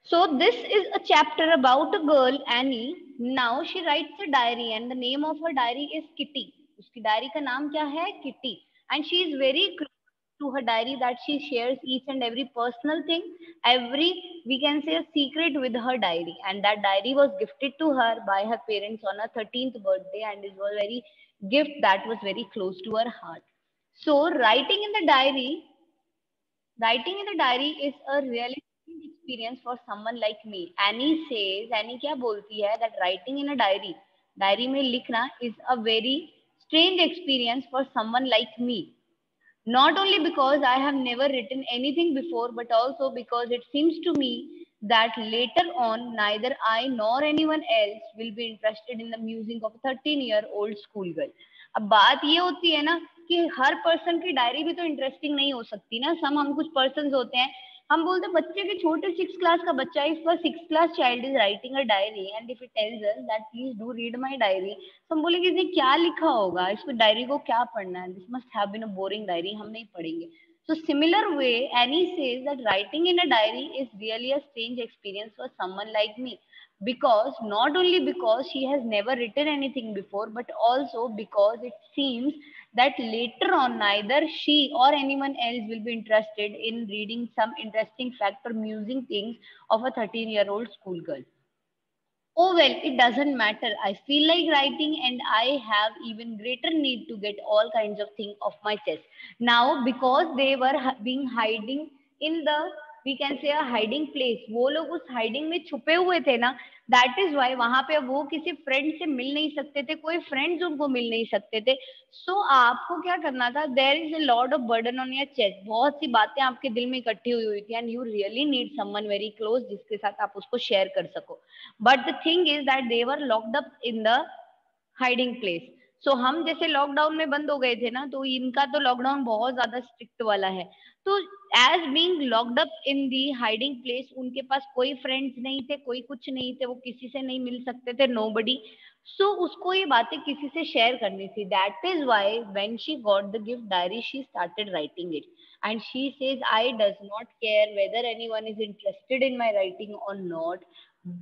So this is a chapter about a girl, Annie. Now she writes a diary and the name of her diary is Kitty. उसकी diary का नाम क्या है? Kitty. And she is very close to her diary that she shares each and every personal thing, every, we can say, a secret with her diary. And that diary was gifted to her by her parents on her 13th birthday, and it was very gift that was very close to her heart. So writing in the diary is a really strange experience for someone like me. Annie क्या बोलती है that writing in a diary में लिखना is a very strange experience for someone like me. Not only because I have never written anything before, but also because it seems to me that later on neither I nor anyone else will be interested in the musing of a 13-year-old schoolgirl. अब बात ये होती है ना कि हर person की diary भी तो इंटरेस्टिंग नहीं हो सकती ना. हम कुछ पर्सन होते हैं, हम बोलते हैं बच्चे के छोटे 6 क्लास का बच्चा, if a 6 class child is writing a diary and if it tells us that please do read my diary, तो हम बोलेंगे इसने क्या लिखा होगा, इसको डायरी को क्या पढ़ना है, this must have been a boring diary, हम नहीं पढ़ेंगे. So similar way, Annie says that writing in a diary is really a strange experience for someone like me, because not only because she has never written anything before, but also because it seems that later on neither she or anyone else will be interested in reading some interesting fact or musing things of a 13-year-old schoolgirl. Oh well, it doesn't matter. I feel like writing and I have even greater need to get all kinds of things off my chest. Now, because they were being hiding in the, we can say, a hiding place. वो लोग उस hiding में छुपे हुए थे ना, that is why वहां पे वो किसी friend से मिल नहीं सकते थे, कोई friends उनको मिल नहीं सकते थे. So आपको क्या करना था? There is a lot of burden on your chest. बहुत सी बातें आपके दिल में इकट्ठी हुई हुई थी, and you really need someone very close जिसके साथ आप उसको share कर सको. But the thing is that they were locked up in the hiding place. So हम जैसे लॉकडाउन में बंद हो गए थे ना, तो इनका तो लॉकडाउन बहुत ज्यादा स्ट्रिक्ट वाला है. तो as being locked up in the hiding place, उनके पास कोई फ्रेंड्स नहीं थे, कोई कुछ नहीं थे, वो किसी से नहीं मिल सकते थे, नो बडी. सो उसको ये बातें किसी से शेयर करनी थी. That is why when she got the gift diary she started writing it. And she says, I does not care whether anyone is interested in my writing or not,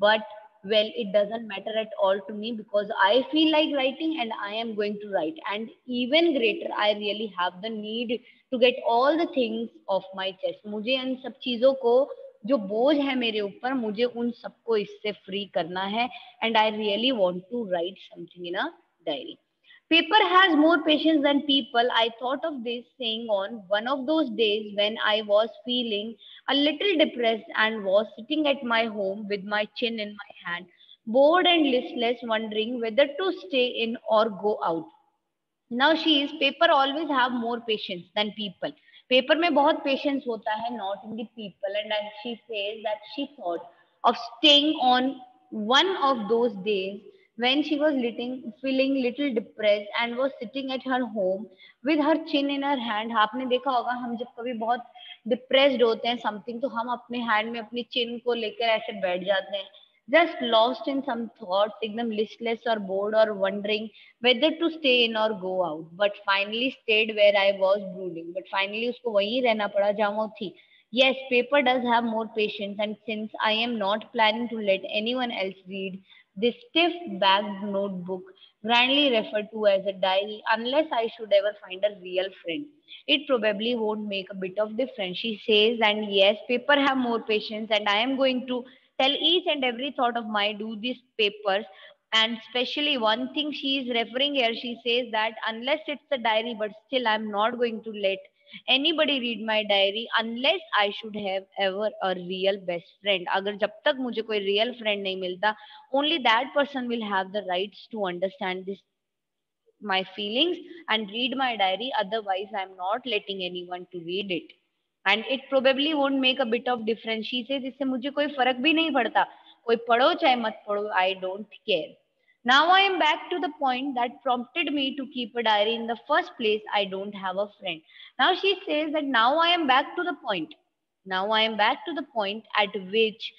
but well, it doesn't matter at all to me because I feel like writing and I am going to write. And even greater, I really have the need to get all the things off my chest. मुझे इन सब चीजों को, जो बोझ है मेरे ऊपर, मुझे उन सबको इससे फ्री करना है. And I really want to write something in a diary. Paper has more patience than people. I thought of this saying on one of those days when I was feeling a little depressed and was sitting at my home with my chin in my hand, bored and listless, wondering whether to stay in or go out. Now she is, paper always have more patience than people. Paper में बहुत patience होता है, not in the people. And as she says that she thought of staying on one of those days when she was feeling little depressed and was sitting at her home with her chin in her hand. आपने देखा होगा, हम जब कभी बहुत depressed होते हैं something, तो हम अपने हैंड में अपनी चिन को लेकर ऐसे बैठ जाते हैं, just lost in some thoughts, एकदम listless or bored or wondering whether to stay in or go out, but finally stayed where I was brooding. But finally उसको वहीं रहना पड़ा जहाँ वो थी. Yes, paper does have more patience, and since I am not planning to let anyone else read this stiff bagged notebook, grandly referred to as a diary, unless I should ever find a real friend, it probably won't make a bit of difference. She says, and yes, paper have more patience, and I am going to tell each and every thought of my do these papers. And especially one thing she is referring here, she says that unless it's a diary, but still I'm not going to let anybody read my diary unless I should have ever a real best friend. अगर जब तक मुझे कोई real friend नहीं मिलता, only that person will have the rights to understand this my feelings and read my diary. Otherwise, I'm not letting anyone to read it. And it probably won't make a bit of difference. She says, इससे मुझे कोई फर्क भी नहीं पड़ता. कोई पढ़ो चाहे मत पढ़ो, I don't care. Now I am back to the point that prompted me to keep a diary in the first place. I don't have a friend. Now she says that now I am back to the point. Now I am back to the point at which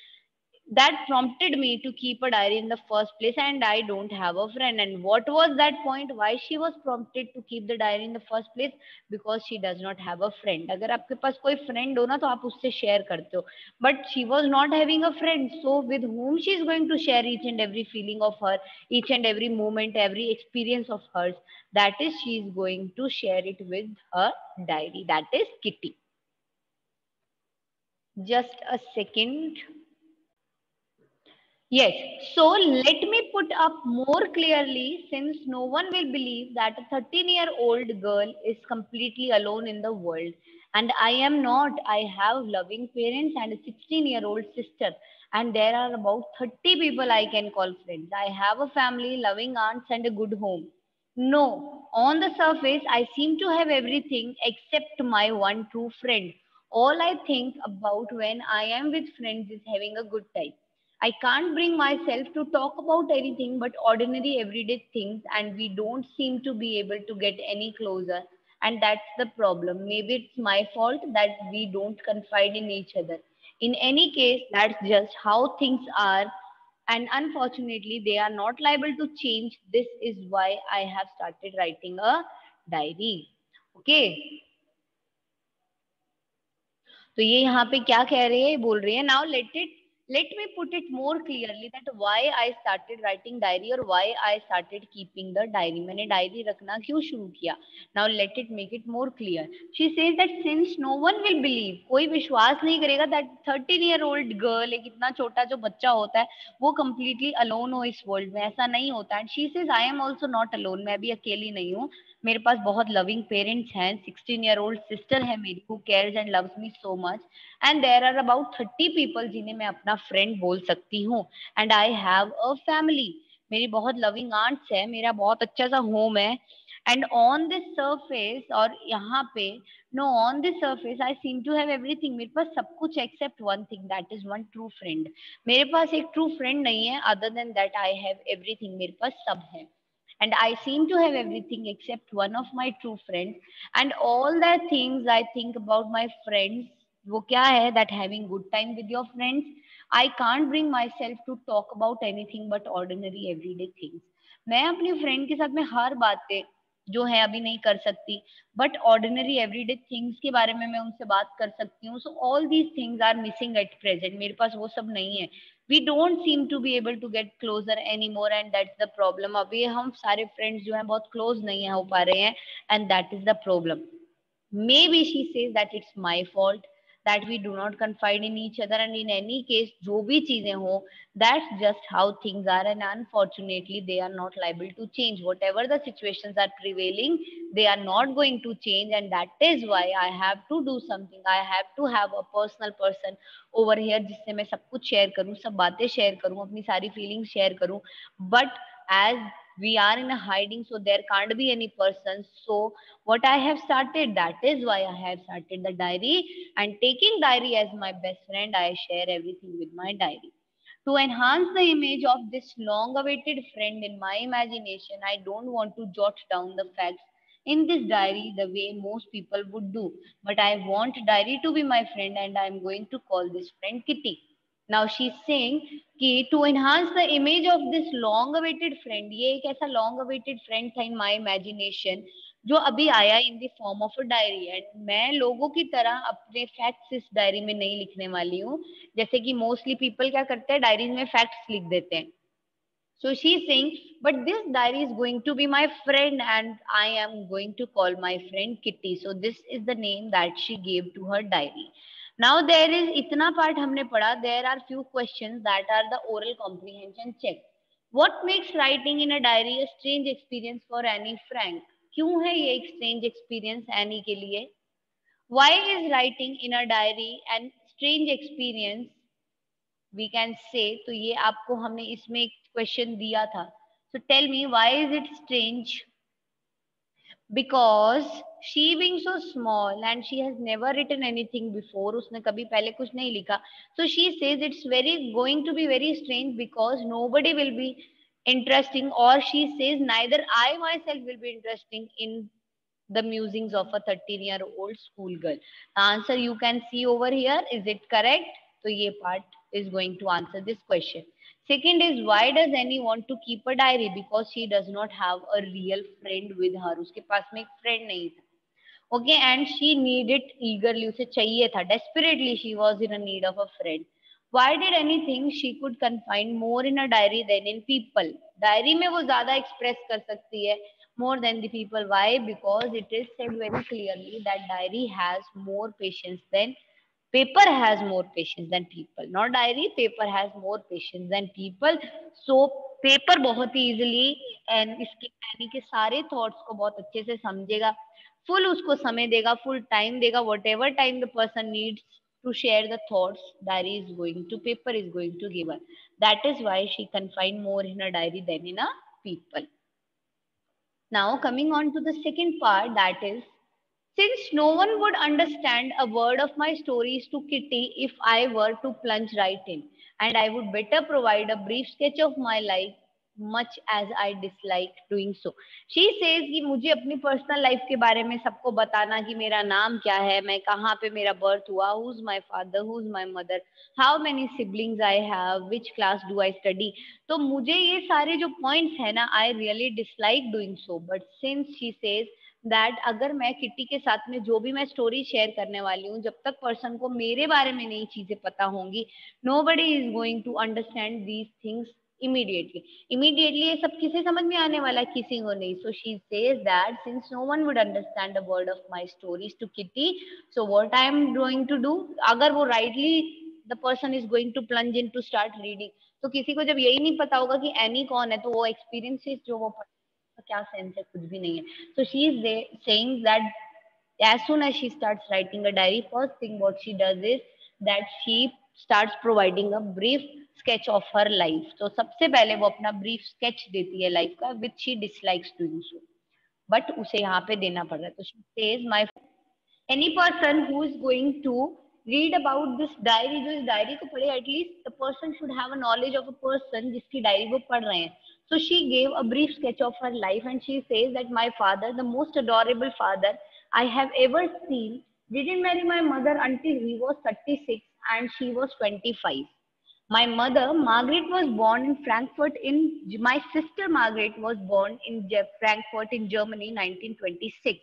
that prompted me to keep a diary in the first place, and I don't have a friend. And what was that point? Why she was prompted to keep the diary in the first place? Because she does not have a friend. अगर आपके पास कोई friend हो ना तो आप उससे share करते हो, but she was not having a friend, so with whom she is going to share each and every feeling of her, each and every moment, every experience of hers? That is, she is going to share it with her diary, that is Kitty. Just a second. Yes, so let me put up more clearly, since no one will believe that a 13-year-old girl is completely alone in the world. And I am not. I have loving parents and a 16-year-old sister. And there are about 30 people I can call friends. I have a family, loving aunts, and a good home. No, on the surface, I seem to have everything except my one true friend. All I think about when I am with friends is having a good time. I can't bring myself to talk about anything but ordinary everyday things, and we don't seem to be able to get any closer. And that's the problem. Maybe it's my fault that we don't confide in each other. In any case, that's just how things are, and unfortunately, they are not liable to change. This is why I have started writing a diary. Okay. तो ये यहाँ पे क्या कह रहे हैं, बोल रही है, now let me put it more clearly that why I started writing diary और why I started keeping the diary. मैंने डायरी रखना क्यों शुरू किया? Now let it make it more clear. She says that since no one will believe, कोई विश्वास नहीं करेगा that 13-year-old girl, एक इतना छोटा जो बच्चा होता है वो completely alone हो इस world में, ऐसा नहीं होता. And she says I am also not alone, मैं भी अकेली नहीं हूँ. मेरे पास बहुत लविंग पेरेंट्स हैं, 16-year-old सिस्टर है मेरी who cares and loves me so much, and there are about 30 people जिन्हें मैं अपना फ्रेंड बोल सकती हूँ, and I have a family. मेरी बहुत लविंग आंट्स है, मेरा बहुत अच्छा सा होम है, एंड ऑन दिस सरफेस, और यहाँ पे no, on this surface I seem to have everything. मेरे पास सब कुछ except one thing, that is one true friend. मेरे पास एक ट्रू फ्रेंड नहीं है, other than that I have everything. मेरे पास सब है. And I seem to have everything except one of my true friends. And all the things I think about my friends, वो क्या है, that having good time with your friends. I can't bring myself to talk about anything but ordinary everyday things. मैं अपनी friend के साथ में हर बातें जो है अभी नहीं कर सकती, बट ऑर्डिनरी एवरीडे थिंग्स के बारे में मैं उनसे बात कर सकती हूँ. So all these things are missing at present. मेरे पास वो सब नहीं है. We don't seem to be able to get closer anymore, and that's the problem. अभी हम सारे friends जो हैं बहुत close नहीं हो पा रहे हैं, and that is the problem. Maybe she says that it's my fault that we do not confide in each other, and in any case जो भी चीजें हो, that's just how things are, and unfortunately they are not liable to change. Whatever the situations are prevailing, they are not going to change, and that is why I have to do something. I have to have a personal person over here जिससे मैं सब कुछ share करूँ, सब बातें share करूँ, अपनी सारी फीलिंग्स शेयर करूँ. But as we are in a hiding, so there can't be any person. So what I have started, that is why I have started the diary, and taking diary as my best friend, I share everything with my diary. To enhance the image of this long awaited friend in my imagination, I don't want to jot down the facts in this diary the way most people would do, but I want diary to be my friend, and I am going to call this friend Kitty. Now she's saying कि to enhance the image of this long awaited friend, ये एक ऐसा long awaited friend था in my imagination जो अभी आया in the form of a diary. And मैं लोगों की तरह अपने फैक्ट्स इस डायरी में नहीं लिखने वाली हूँ, जैसे कि मोस्टली पीपल क्या करते हैं, डायरीज में फैक्ट्स लिख देते हैं. So she's saying, but this diary is going to be my friend, and I am going to call my friend Kitty. So this is the name that she gave to her diary. Now there is इतना part हमने पढ़ा. There are few questions that are the oral comprehension check. What makes writing in a diary a strange experience for Annie Frank? क्यों है ये एक strange experience Annie के लिए? Why is writing in a diary an strange experience? We can say, तो ये आपको हमने इसमें एक क्वेश्चन दिया था. So tell me, why is it strange? Because she being so small and she has never written anything before, उसने कभी पहले कुछ नहीं लिखा. So she says it's very going to be very strange because nobody will be interesting, or she says neither I myself will be interesting in the musings of a 13-year-old schoolgirl. The answer you can see over here. Is it correct? तो ये part is going to answer this question. Second is, why does Annie want to keep a diary? Because she does not have a real friend with her. उसके पास में एक friend नहीं था. Okay, and she needed eagerly, उसे चाहिए था, desperately she was in a need of a friend. Why did Annie think she could confide more in a diary than in people? Diary में वो ज़्यादा express कर सकती है more than the people. Why? Because it is said very clearly that diary has more patience than paper has more patience than people. Not diary, paper has more patience than people. So paper बहुत ही easily and इसके यानी के सारे thoughts को बहुत अच्छे से समझेगा, full उसको समय देगा, full time देगा, whatever time the person needs to share the thoughts, diary is going to, paper is going to give her. That is why she confide more in a diary than in a people. Now coming on to the second part, that is, since no one would understand a word of my stories to Kitty if I were to plunge right in, and I would better provide a brief sketch of my life, much as I dislike doing so. She says कि मुझे अपनी personal life के बारे में सबको बताना कि मेरा नाम क्या है, मैं कहाँ पे मेरा बर्थ हुआ, who's my father, who's my mother, how many siblings I have, which class do I study. तो मुझे ये सारे जो points है ना, I really dislike doing so. But since she says that अगर मैं किट्टी के साथ में जो भी मैं स्टोरी शेयर करने वाली हूँ, जब तक पर्सन को मेरे बारे में नई चीजें पता होंगी, nobody is going to understand these things immediately ये सब किसे समझ में आने वाला है, किसी को नहीं. So she says that since no one would understand the word of my stories to Kitty, so what I am going to do, अगर वो rightly the person is going to plunge in to start reading, तो किसी को जब यही नहीं पता होगा कि एनी कौन है, तो वो एक्सपीरियंसेस जो वो क्या सेंस है, कुछ भी नहीं है. So she is saying that as soon as she starts writing a diary, first thing what she does is that she starts providing a brief sketch of her life. तो सबसे पहले वो अपना brief sketch देती है life का, which she dislikes doing so, but उसे यहाँ पे देना पड़ रहा है. तो she says my any person who is going to read about this diary, जो इस डायरी को पढ़े, at least the person should have a knowledge of a person जिसकी डायरी वो पढ़ रहे हैं. So she gave a brief sketch of her life and she says that my father, the most adorable father I have ever seen, didn't marry my mother until he was 36 and she was 25. My mother, Margaret, was born in Frankfurt my sister Margaret was born in Frankfurt in Germany 1926.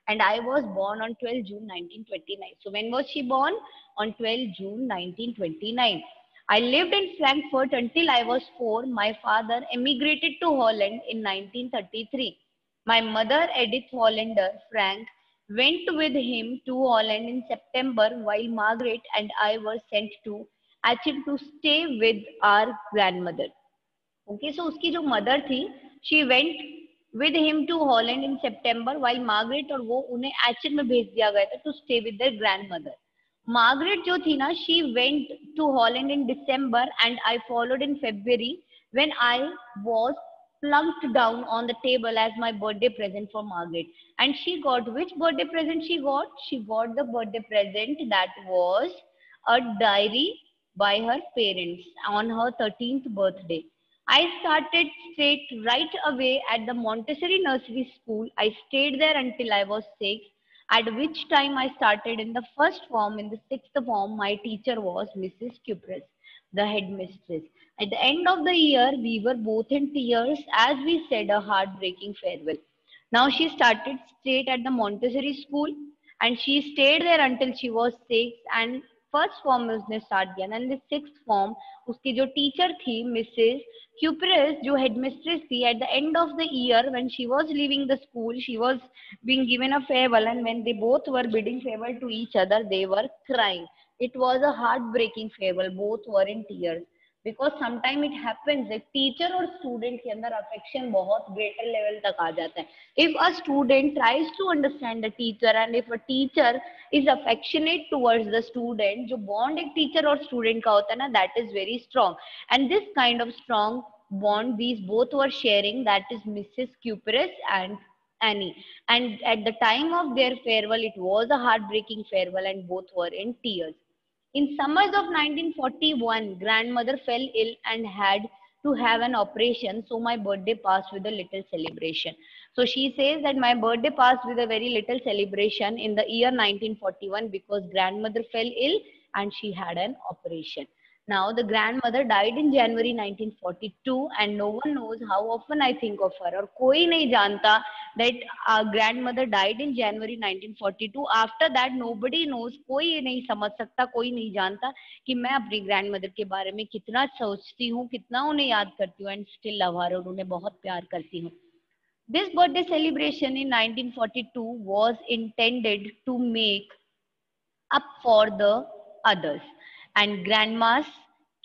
And I was born on 12 June 1929. So when was she born? On 12 June 1929. I lived in Frankfurt until I was 4. My father emigrated to Holland in 1933. My mother, Edith Hollander Frank, went with him to Holland in September, while Margaret and I were sent to Aachen to stay with our grandmother. Okay, so उसकी जो mother थी, she went with him to Holland in September, while Margaret और वो उन्हें Aachen में भेज दिया गया था to stay with their grandmother. Margaret जो थी ना, she went to Holland in December and I followed in February when I was plunked down on the table as my birthday present for Margaret. And she got which birthday present she got? She got the birthday present that was a diary by her parents on her 13th birthday. I started straight right away at the Montessori Nursery School. I stayed there until I was 6, at which time I started in the first form. In the sixth form, my teacher was Mrs. Kupres, the headmistress. At the end of the year, we were both in tears as we said a heartbreaking farewell. Now she started straight at the Montessori school and she stayed there until she was 6, and first form में उसने start किया ना. And sixth form उसकी जो teacher थी Mrs क्यूपरेस, जो headmistress थी, at the end of the year when she was living the school, she was being given a farewell, and when they both were bidding farewell to each other, they were crying. It was a heartbreaking farewell, both were in tears. Because sometime it happens teacher और student के अंदर affection बहुत greater level तक आ जाता है. If a student tries to understand the teacher and if a teacher is affectionate towards the student, जो bond एक टीचर और स्टूडेंट का होता है ना, that is very strong. And this kind of strong bond these both were sharing, that is Mrs. Kupres and Annie. And at the time of their farewell, it was a heartbreaking farewell and both were in tears. In summers of 1941, grandmother fell ill and had to have an operation, so my birthday passed with a little celebration. So she says that my birthday passed with a very little celebration in the year 1941 because grandmother fell ill and she had an operation. Now, the grandmother died in January 1942, and no one knows how often I think of her. और कोई नहीं जानता that our grandmother died in January 1942. After that, nobody knows. कोई नहीं समझ सकता, कोई नहीं जानता कि मैं अपनी grandmother के बारे में कितना सोचती हूँ, कितना उन्हें याद करती हूँ, and still love her, और उन्हें बहुत प्यार करती हूँ. This birthday celebration in 1942 was intended to make up for the others, and grandma's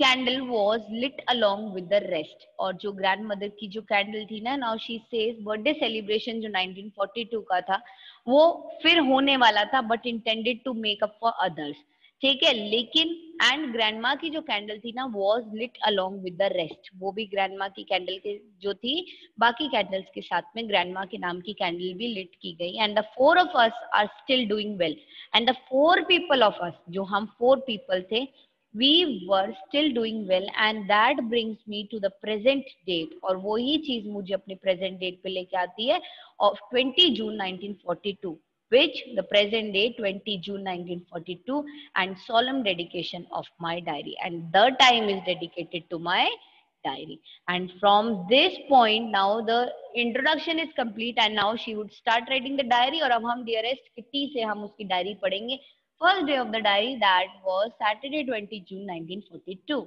candle was lit along with the rest. और जो grandmother की जो candle थी ना, now she says birthday celebration जो 1942 का था वो फिर होने वाला था, but intended to make up for others. ठीक है, लेकिन एंड ग्रैंडमा की जो कैंडल थी ना was lit along with the rest, वो भी ग्रैंडमा की कैंडल के जो थी बाकी कैंडल्स के साथ में ग्रैंडमा के नाम की कैंडल भी लिट की गई. And the four of us are still doing well, and the four people of us, जो हम फोर पीपल थे, we were still doing well, and that brings me to the present date. और वो ही चीज मुझे अपने present date पे लेके आती है of 20 June 1942, which the present day 20 June 1942, and solemn dedication of my diary, and the time is dedicated to my diary. And from this point now the introduction is complete, and now she would start writing the diary. और अब हम dearest Kitty से हम उसकी diary पढ़ेंगे. First day of the diary, that was Saturday 20 June 1942.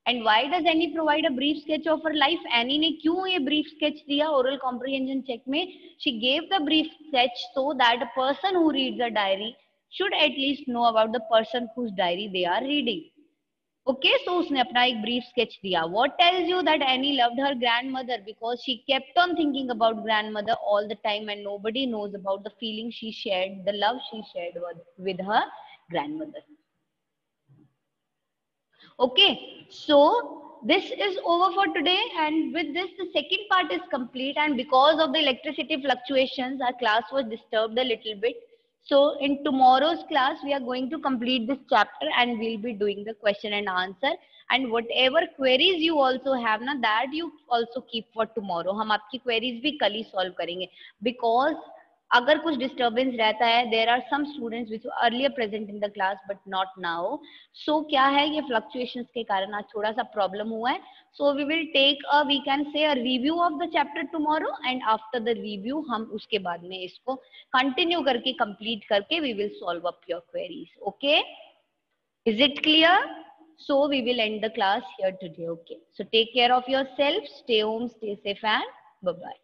And why does Annie provide a brief sketch of her life? Annie ने क्यों ये brief sketch दिया oral comprehension check में? She gave the brief sketch so that a person who reads a diary should at least know about the person whose diary they are reading. Okay, so उसने अपना एक brief sketch दिया. What tells you that Annie loved her grandmother? Because she kept on thinking about grandmother all the time, and nobody knows about the feeling she shared, the love she shared with her grandmother. Okay, so this is over for today, and with this the second part is complete. And because of the electricity fluctuations, our class was disturbed a little bit. So in tomorrow's class, we are going to complete this chapter, and we'll be doing the question and answer. And whatever queries you also have na, that you also keep for tomorrow. हम आपकी queries भी कल ही solve करेंगे. Because अगर कुछ disturbance रहता है, there are some students which were earlier present in the class but not now. So क्या है, ये fluctuations के कारण आज थोड़ा सा problem हुआ है. So we will take a, we can say a review of the chapter tomorrow, and after the review हम उसके बाद में इसको continue करके complete करके we will solve up your queries. Okay, is it clear? So we will end the class here today. Okay, so take care of yourself, stay home, stay safe, and bye bye.